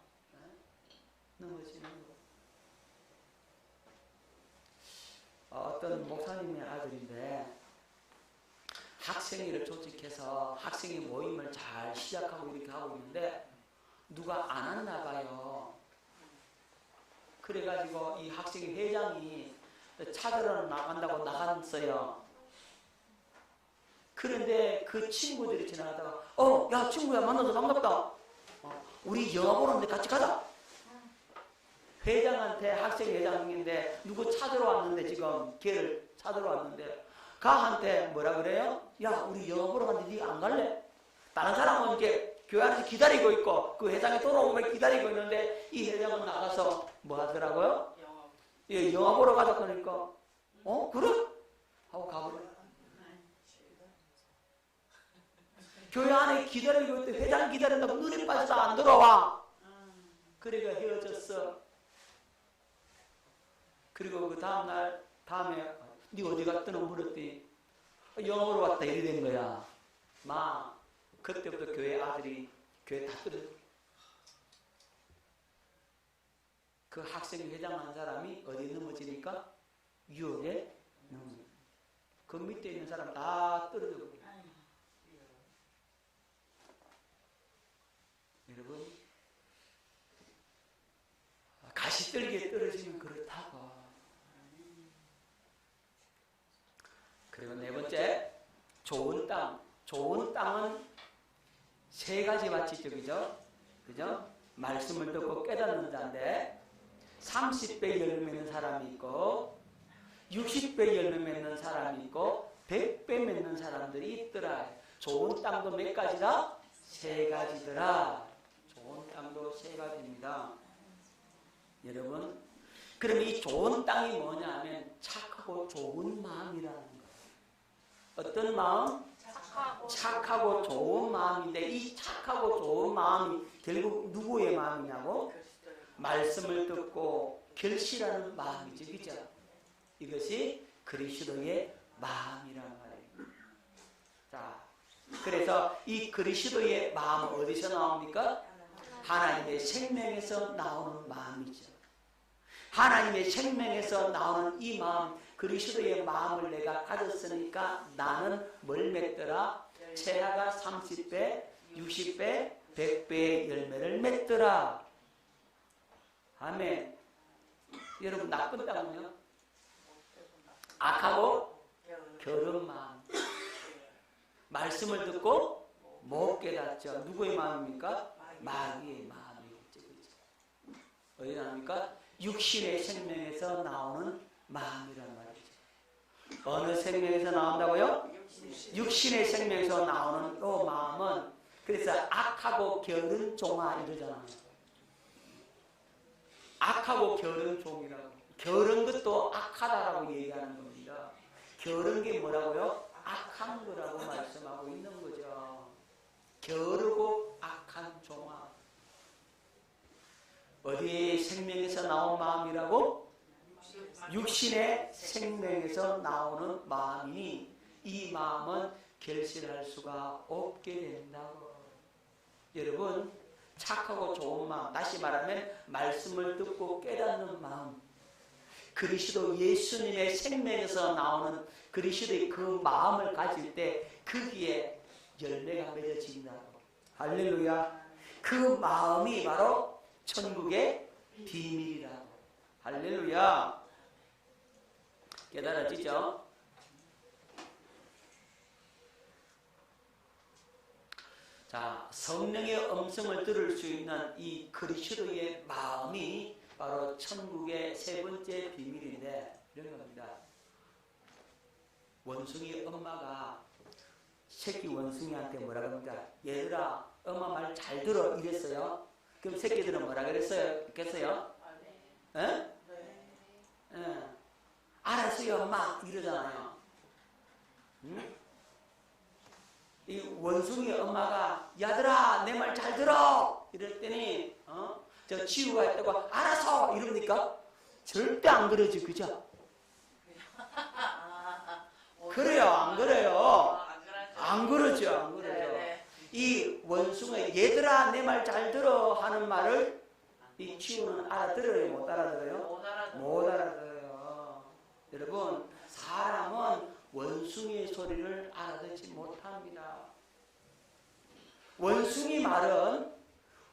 A: 넘어지는 거. 어떤 목사님의 아들인데 학생회를 조직해서 학생회 모임을 잘 시작하고 이렇게 하고 있는데 누가 안 왔나 봐요. 그래가지고 이 학생회 회장이 찾으러 나간다고 나갔어요. 그런데 그 친구들이 지나가다가 야 친구야 만나서 반갑다. 우리 영화 보는데 같이 가자. 회장한테 학생 회장인데 누구 찾으러 왔는데 지금 걔를 찾으러 왔는데 가한테 뭐라 그래요? 야 우리 영화 보러 갔는데 니 안 갈래? 다른 사람은 이제 교회 안에서 기다리고 있고 그 회장이 돌아오면 기다리고 있는데 이 회장은 나가서 뭐 하더라고요? 예, 영화 보러 가자 그러니까 그래? 하고 가버려. 교회 안에 기다리고 있는데 회장 기다린다고 눈이 빠져서 안 들어와. 그래가 헤어졌어. 그리고 그 다음에 니 어디 갔더니 물었더니 영어로 왔다 이래 된 거야. 막 그때부터 교회 아들이 교회 다 떨어져. 그 학생 회장 한 사람이 어디 넘어지니까 유혹에 넘어져. 그 밑에 있는 사람 다 떨어져 버려. 여러분, 가시떨기에 떨어지면 그렇다고. 그리고 네 번째, 좋은 땅. 좋은 땅은 세 가지 밭이죠, 그죠? 말씀을 듣고 깨닫는 자인데 30배 열매 맺는 사람이 있고 60배 열매 맺는 사람이 있고 100배 맺는 사람들이 있더라. 좋은 땅도 몇 가지다? 세 가지더라. 좋은 땅도 세 가지입니다. 여러분, 그럼 이 좋은 땅이 뭐냐면 착하고 좋은 마음이라는 거예요. 어떤 마음? 착하고 좋은 마음인데 이 착하고 좋은 마음이 결국 누구의 마음이냐고? 말씀을 듣고 결실하는 마음이죠. 그죠? 이것이 그리스도의 마음이라는 말이에요. 자, 그래서 이 그리스도의 마음은 어디서 나옵니까? 하나님의 생명에서 나오는 마음이죠. 하나님의 생명에서 나오는 이 마음, 그리스도의 마음을 내가 가졌으니까 나는 뭘 맺더라? 채아가 30배, 60배, 100배의 열매를 맺더라. 아멘. 여러분, 나쁜 땅은요? 악하고 게으른 마음. 말씀을 듣고 못 깨닫죠. 누구의 마음입니까? 마귀의 마음이겠죠. 어디 나옵니까? 육신의 생명에서 나오는 마음이란 말이죠. 어느 생명에서 나온다고요? 육신의 생명에서 나오는 그 마음은, 그래서 악하고 게으른 종아 이러잖아요. 악하고 게으른 종이라고. 게으른 것도 악하다라고 얘기하는 겁니다. 게으른 게 뭐라고요? 악한 거라고 말씀하고 있는 거죠. 게으르고 악한 종아. 어디의 생명에서 나온 마음이라고? 육신의 생명에서 나오는 마음이니 이 마음은 결실할 수가 없게 된다고. 여러분, 착하고 좋은 마음, 다시 말하면 말씀을 듣고 깨닫는 마음, 그리스도 예수님의 생명에서 나오는 그리스도의 그 마음을 가질 때 거기에 열매가 맺어진다고. 할렐루야. 그 마음이 바로 천국의 비밀이라고. 할렐루야. 깨달아지죠? 자, 성령의 음성을 들을 수 있는 이 그리스도의 마음이 바로 천국의 세 번째 비밀인데, 이런 겁니다. 원숭이 엄마가 새끼 원숭이한테 뭐라 그럽니까? 얘들아, 엄마 말 잘 들어 이랬어요. 그럼 새끼들은 뭐라 그랬어요? 에? 에. 알았어요 엄마 이러잖아요. 응? 이 원숭이 엄마가 야들아 내 말 잘 들어 이랬더니 저 치우가 했다고 알아서 이러니까 절대 안 그러지, 그죠? 그래요, 안 그래요? 안 그러죠, 안 그러죠. 이 원숭이 얘들아 내 말 잘 들어 하는 말을 이 치우는 알아들어요, 못 알아들어요? 못 알아들어요. 여러분, 사람은 원숭이의 소리를 알아듣지 못합니다. 원숭이 말은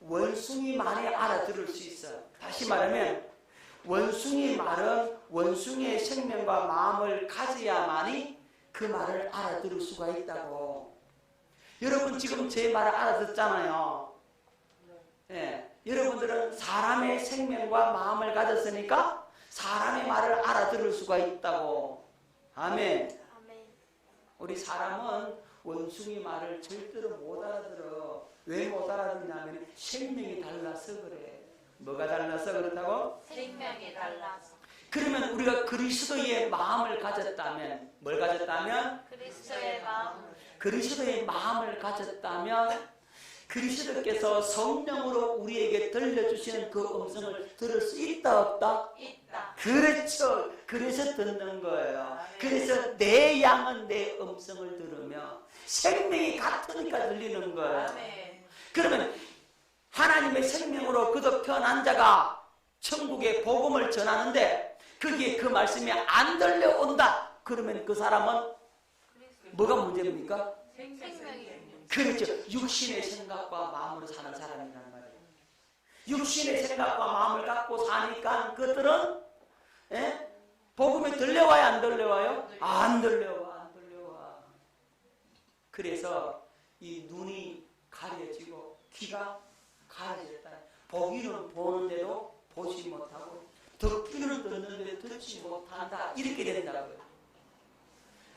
A: 원숭이만이 알아들을 수 있어요. 다시 말하면 원숭이 말은 원숭이의 생명과 마음을 가져야만이 그 말을 알아들을 수가 있다고. 여러분 지금 제 말을 알아듣잖아요. 예, 여러분들은 사람의 생명과 마음을 가졌으니까 사람의 말을 알아들을 수가 있다고. 아멘. 우리 사람은 원숭이 말을 절대로 못 알아들어. 왜 못 알아듣냐면 생명이 달라서 그래. 뭐가 달라서 그렇다고?
C: 생명이 달라서.
A: 그러면 우리가 그리스도의 마음을 가졌다면, 뭘 가졌다면?
C: 그리스도의 마음.
A: 그리스도의 마음을 가졌다면 그리스도께서 성령으로 우리에게 들려주시는 그 음성을 들을 수 있다 없다?
C: 있다.
A: 그렇죠. 그래서 듣는 거예요. 그래서 내 양은 내 음성을 들으며 생명이 같으니까 들리는 거예요. 그러면 하나님의 생명으로 거듭 태어난 자가 천국의 복음을 전하는데 거기에 그 말씀이 안 들려온다. 그러면 그 사람은 뭐가 문제입니까?
C: 생명이.
A: 그렇죠. 육신의 생각과 마음으로 사는 사람이란 말이에요. 육신의 생각과 마음을 갖고 사니까 그들은 복음이 들려와요, 안 들려와요? 안 들려와, 안 들려와. 그래서 이 눈이 가려지고 귀가 가려졌다. 보기는 보는데도 보지 못하고 듣기는 듣는데 듣지 못한다. 이렇게 된다고요.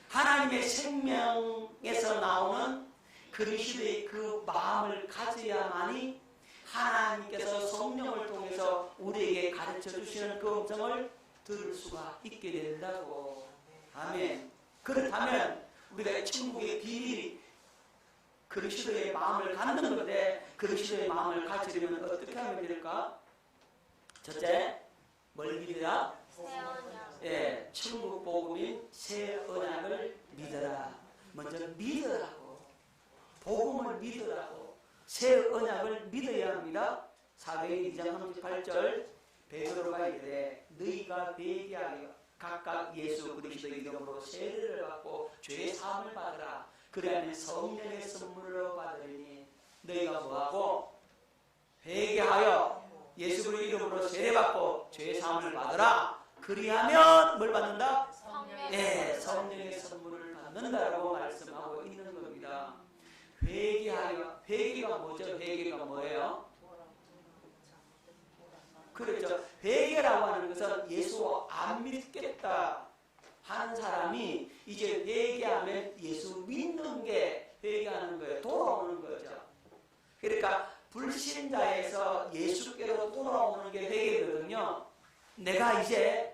A: 하나님의 생명에서 나오는 그리스도의 그 마음을 가져야만이 하나님께서 성령을 통해서 우리에게 가르쳐 주시는 그 음성을 들을 수가 있게 된다고. 아멘. 그렇다면 우리가 천국의 비밀이 그리스도의 마음을 갖는 건데 그리스도의 마음을 가지려면 어떻게 하면 될까? 첫째, 뭘 믿으라?
C: 새 언약.
A: 예, 천국 복음인 새 언약을 믿어라. 먼저 믿으라고. 복음을 믿으라고. 새 언약을 믿어야 합니다. 사도행 2장 38절 베드로가 이르되 너희가 회개하여 각각 예수 그리스도 이름으로 세례를 받고 죄 사함을 받으라. 그래야만 성령의 선물로 받으리니 너희가 뭐하고? 회개하여 예수 그리스도 이름으로 세례받고 죄 사함을 받으라. 그리하면 뭘 받는다?
C: 성령의
A: 네, 성령의 선물을 받는다라고 말씀하고 있는 겁니다. 회개하여, 회개가 뭐죠? 회개가 뭐예요? 그렇죠. 회개라고 하는 것은 예수 안 믿겠다 하는 사람이 이제 회개하면 예수 믿는 게 회개하는 거예요. 돌아오는 거죠. 그러니까 불신자에서 예수께로 돌아오는 게 회개거든요. 내가 이제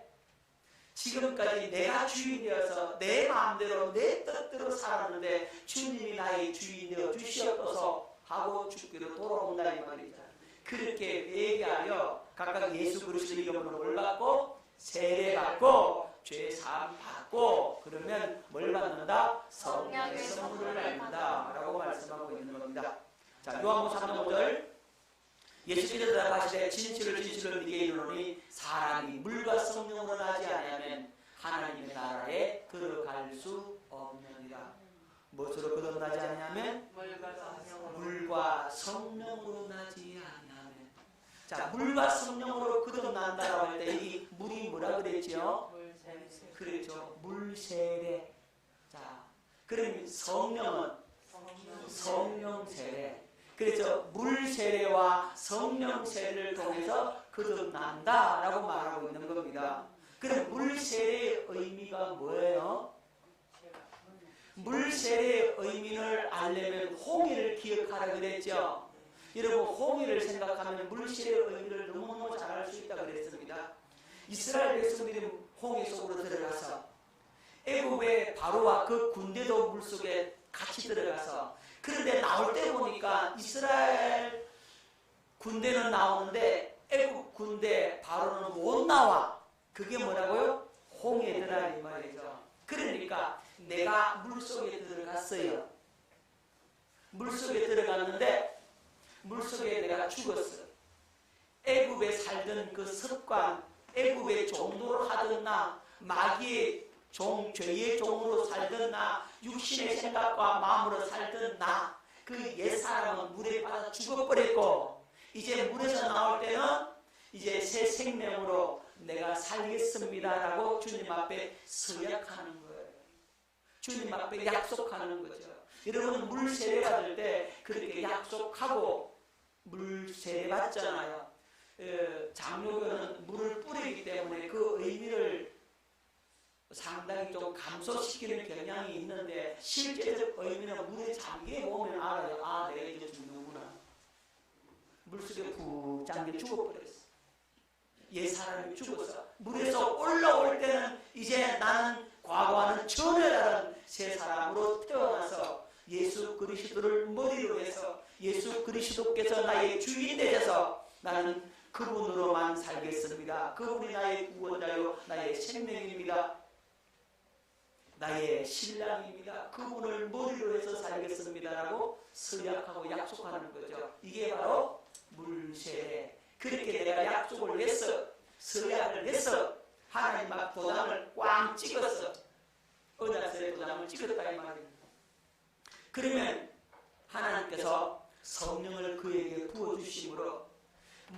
A: 지금까지 내가 주인 되어서 내 마음대로 내 뜻대로 살았는데 주님이 나의 주인 되어 주시옵소서 하고 주께로 돌아온다 이 말이죠. 그렇게 회개하여 각각 예수 그리스도 이름으로 올랐고 세례받고 죄 사함 받고 그러면 뭘 받는다? 성령의 선물을 받는다 라고 말씀하고 있는 겁니다. 자, 요한복음 3장 5절 예수께서 대답하시되 진실을 진실로 네게 이르노니 사람이 물과 성령으로 나지 아니하면 하나님의 나라에 들어갈 수 없느니라. 무엇으로 거듭나지 아니하면? 물과 성령으로 나지 아니하면. 자, 물과 성령으로 거듭난다라고 할 때 이 물이 뭐라 그랬죠? 그렇죠. 물세례. 자, 그럼 성령은 성령 세례. 그래서 물 세례와 성령 세례를 통해서 거듭난다라고 말하고 있는 겁니다. 그럼 물 세례의 의미가 뭐예요? 물 세례의 의미를 알려면 홍해를 기억하라 그랬죠. 여러분 홍해를 생각하면 물 세례의 의미를 너무너무 잘 알 수 있다 그랬습니다. 이스라엘 백성들이 홍해 속으로 들어가서 애굽의 바로와 그 군대도 물속에 같이 들어가서 그런데 나올 때 보니까 이스라엘 군대는 나오는데 애굽 군대 바로는 못 나와. 그게 뭐라고요? 홍해더라 이 말이죠. 그러니까 내가 물속에 들어갔어요. 물속에 들어갔는데 물속에 내가 죽었어. 애굽에 살던 그 습관, 애굽의 종도를 하던 나, 마귀의 종, 죄의 종으로 살던 나, 육신의 생각과 마음으로 살던 나, 그 옛사람은 물에 빠져 죽어버렸고 이제 물에서 나올 때는 이제 새 생명으로 내가 살겠습니다라고 주님 앞에 서약하는 거예요. 주님 앞에 약속하는 거죠. 여러분 물 세례 받을 때 그렇게 약속하고 물 세례 받잖아요. 장로교는 물을 뿌리기 때문에 그 의미를 상당히 좀 감소시키는 경향이 있는데 실제적 의미는 물에 잠겨 보면 알아요. 아, 내가 이제 죽는구나. 물속에 푹 잠겨 죽어버렸어. 옛 사람이 죽어서 물에서 올라올 때는 이제 나는 과거와는 전혀 다른 새 사람으로 태어나서 예수 그리스도를 머리로 해서 예수 그리스도께서 나의 주인 되셔서 나는 그분으로만 살겠습니다. 그분이 나의 구원자요 나의 생명입니다. 나의 신랑입니다. 그분을 머리로 해서 살겠습니다라고 서약하고 약속하는 거죠. 이게 바로 물세례. 그렇게 내가 약속을 했어. 서약을 했어. 하나님 앞 도장을 꽝 찍었어. 언약서에 도장을 찍었다 이 말입니다. 그러면 하나님께서 성령을 그에게 부어주심으로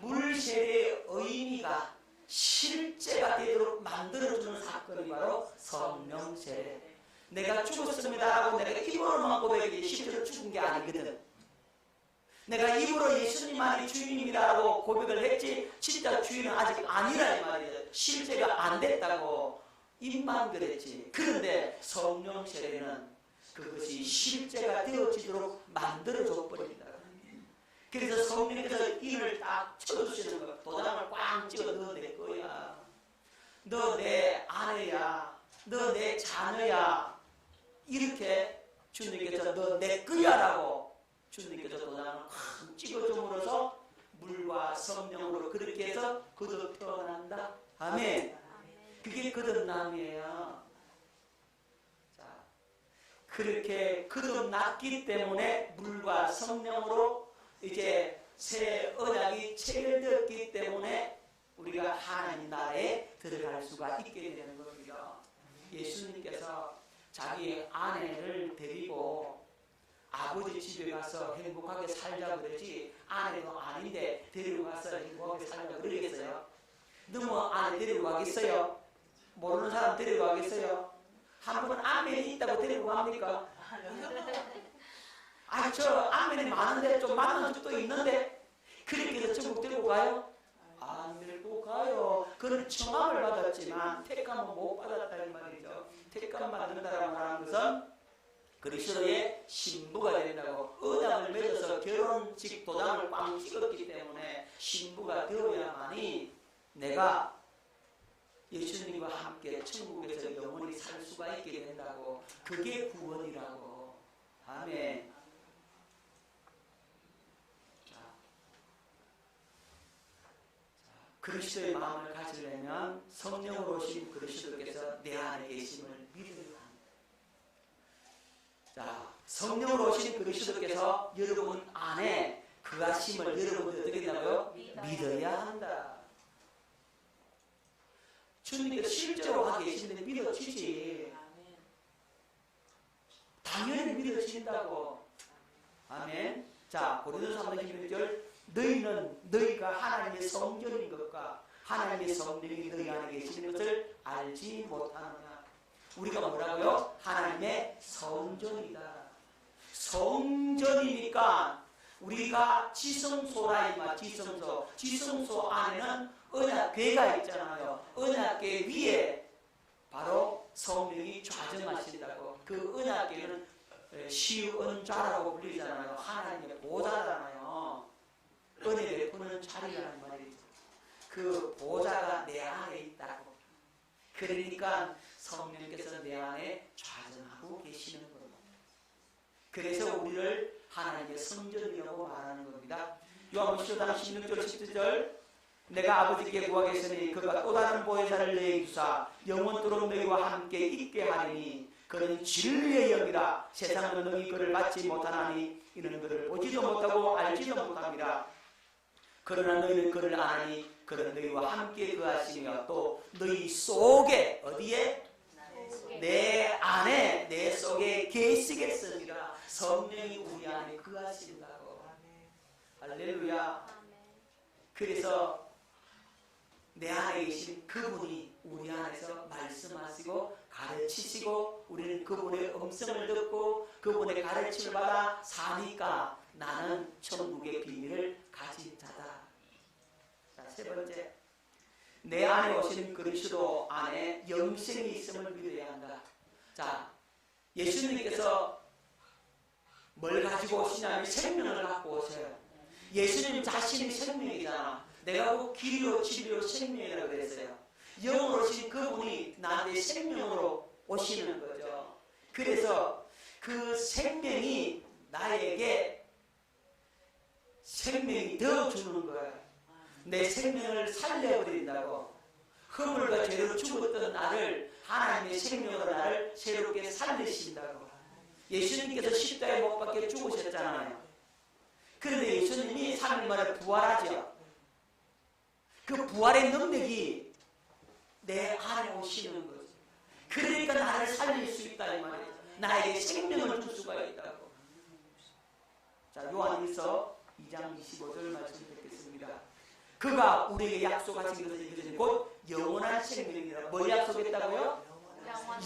A: 물세례의 의미가 실제가 되도록 만들어주는 사건이 바로 성령세례. 내가 죽었습니다라고 내가 입으로만 고백했지 실제로 죽은 게 아니거든. 내가 입으로 예수님만이 주인입니다라고 고백을 했지 진짜 주인은 아직 아니라 이 말이죠. 실제가 안 됐다고 입만 그랬지. 그런데 성령세례는 그것이 실제가 되어지도록 만들어줘 버립니다. 그래서 성령께서 인을 딱 쳐주시는 거, 도장을 꽝 찍어 너 내 거야. 너 내 아내야. 너 내 자녀야. 이렇게 주님께서 너 내 거야라고 주님께서 도장을 꽝 찍어줌으로써 물과 성령으로 그렇게 해서 거듭 태어난다. 아멘. 그게 거듭남이에요. 자, 그렇게 거듭났기 때문에 물과 성령으로 이제 새 언약이 체결되었기 때문에 우리가 하나님 나라에 들어갈 수가 있게 되는 겁니다. 예수님께서 자기 아내를 데리고 아버지 집에 가서 행복하게 살자 그러지 아내도 아닌데 데리고 가서 행복하게 살자 그러겠어요? 너무 아내 데리고 가겠어요? 모르는 사람 데리고 가겠어요? 한 번 아멘이 있다고 데리고 갑니까? 아, 저 아멘이 많은데 좀 많은 적도 있는데 그렇게 해서 천국 데리고 가요? 안 데리고 가요. 그는 청함을 받았지만 택감은 못 받았다 이 말이죠. 택감 받는다라고 말하는 것은 그리스도의 신부가 된다고, 언약을 맺어서 결혼식 도장을 꽝 찍었기 때문에 신부가 되어야만이 내가 예수님과 함께 천국에서 영원히 살 수가 있게 된다고. 그게 구원이라고. 아멘. 그리스도의 마음을 가지려면 성령으로 오신 그리스도께서 내 안에 계심을 믿어야 합니다. 자, 성령으로 오신 그리스도께서 여러분 안에 그하심을 여러분이 어떻게 된다고요? 믿어야 한다. 주님께서 실제로 하고 계신데 믿어지지. 당연히 믿어진다고. 아멘. 자, 고린도서 3장 16절, 너희는 너희가 하나님의 성전인 것과 하나님의 성령이 너희 안에 계시는 것을 알지 못하느냐. 우리가 뭐라고요? 하나님의 성전이다. 성전이니까 우리가 지성소라 이 말. 지성소 안에는 언약궤가 있잖아요. 언약궤 위에 바로 성령이 좌정하신다고. 그 언약궤는 시은좌라고 불리잖아요. 하나님의 보좌잖아요. 은혜 베푸는 자리라는 말이죠. 그 보좌가 내 안에 있다고. 그러니까 성령께서 내 안에 좌정하고 계시는 겁니다. 그래서 우리를 하나님의 성전이라고 말하는 겁니다. 요한복음 16절 17절, 내가 아버지께 구하겠으니 그가 또 다른 보혜사를 내게 주사 영원토록 너희와 함께 있게 하리니 그는 진리의 영이라. 세상은 너희 그를 받지 못하나니 이는 그를 보지도 못하고 알지도 못합니다. 그러나 너희는 그를 아나니 그는 너희와 함께 거하시며 또 너희 속에, 어디에? 내 안에, 내 속에 계시겠습니다. 성령이 우리 안에 거하신다고. 할렐루야. 그래서 내 안에 계신 그분이 우리 안에서 말씀하시고 가르치시고 우리는 그분의 음성을 듣고 그분의 가르침을 받아 사니까 나는 천국의 비밀을 가진 자다. 자, 세 번째, 내 안에 오신 그리스도 안에 영생이 있음을 믿어야 한다. 자, 예수님께서 뭘 가지고 오시냐면 생명을 갖고 오세요. 예수님 자신이 생명이잖아. 내가 그 길이요 진리요 생명이라고 그랬어요. 영으로 오신 그분이 나한테 생명으로 오시는 거죠. 그래서 그 생명이 나에게 생명이 되어주는 거예요. 내 생명을 살려버린다고. 허물과 죄로 죽었던 나를 하나님의 생명으로 나를 새롭게 살리신다고. 예수님께서 십자가에 못 박혀 죽으셨잖아요. 그런데 예수님이 3일 만에 부활하죠. 그 부활의 능력이 내 안에 오시는 거죠. 그러니까 나를 살릴 수 있다 이 말이에요. 나에게 생명을 줄 수가 있다고. 자, 요한일서 2장 25절 말씀 듣겠습니다. 그가 우리에게 약속하신 것은 이것은 곧 영원한 생명이라. 뭘 약속했다고요?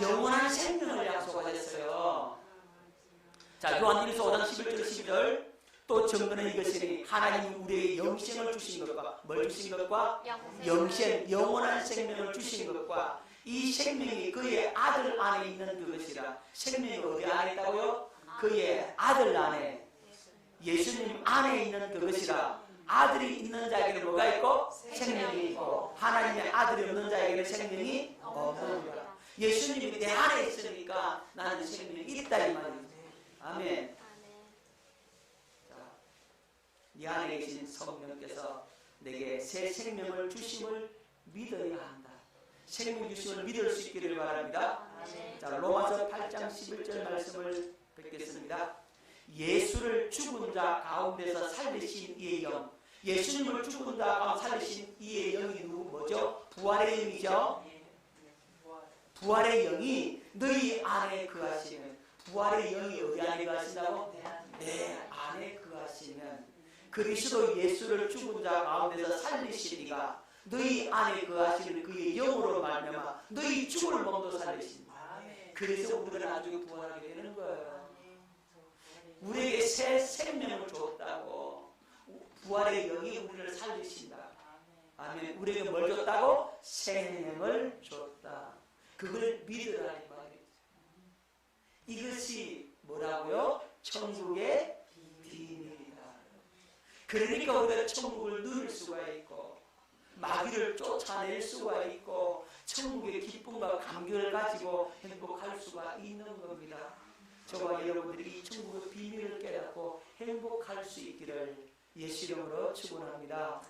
A: 영원한 생명을 약속하셨어요. 자, 요한일서 5장 11절 12절, 또 증거는 이것이니 하나님이 우리에게 영생을 주신 것과, 뭘 주신 것과? 영생, 영원한 생명을 주신 것과, 이 생명이 그의 아들 안에 있는 그것이라. 생명이 어디 안에 있다고요? 그의 아들 안에, 예수님 안에 있는 그것이라. 아들이 있는 자에게는 뭐가 있고? 생명이 있고, 하나님의 아들이 없는 자에게는 생명이 없느니라. 예수님이 내 안에 있으니까 나는 생명이 있다 이 말이죠. 아멘. 자, 네 안에 계신 성령께서 내게 새 생명을 주심을 믿어야 한다. 생명 주심을 믿을 수 있기를 바랍니다. 자, 로마서 8장 11절 말씀을 뵙겠습니다. 예수를 죽은 자 가운데서 살리신 이의 영. 예수님을 죽은 자 가운데 살리신 이의 영이 뭐죠? 부활의 영이죠. 부활의 영이 너희 안에 거하시면, 부활의 영이 어디 안에 거하신다고? 내 안에 거하시면 그리스도 예수를 죽은 자 가운데서 살리시니가 너희 안에 거하시는 그의 영으로 말미암아 너희 죽을 몸도 살리신다. 그래서 우리가 나중에 부활하게 되는 거예요. 우리에게 새 생명을 줬다고. 부활의 영이 우리를 살리신다. 아멘. 우리에게 뭘 줬다고? 생명을 줬다. 그걸 믿으라 이 말이죠. 이것이 뭐라고요? 천국의 비밀이다. 그러니까 우리가 천국을 누릴 수가 있고 마귀를 쫓아낼 수가 있고 천국의 기쁨과 감격을 가지고 행복할 수가 있는 겁니다. 저와 여러분들이 이 천국의 비밀을 깨닫고 행복할 수 있기를 예수 이름으로 축원합니다.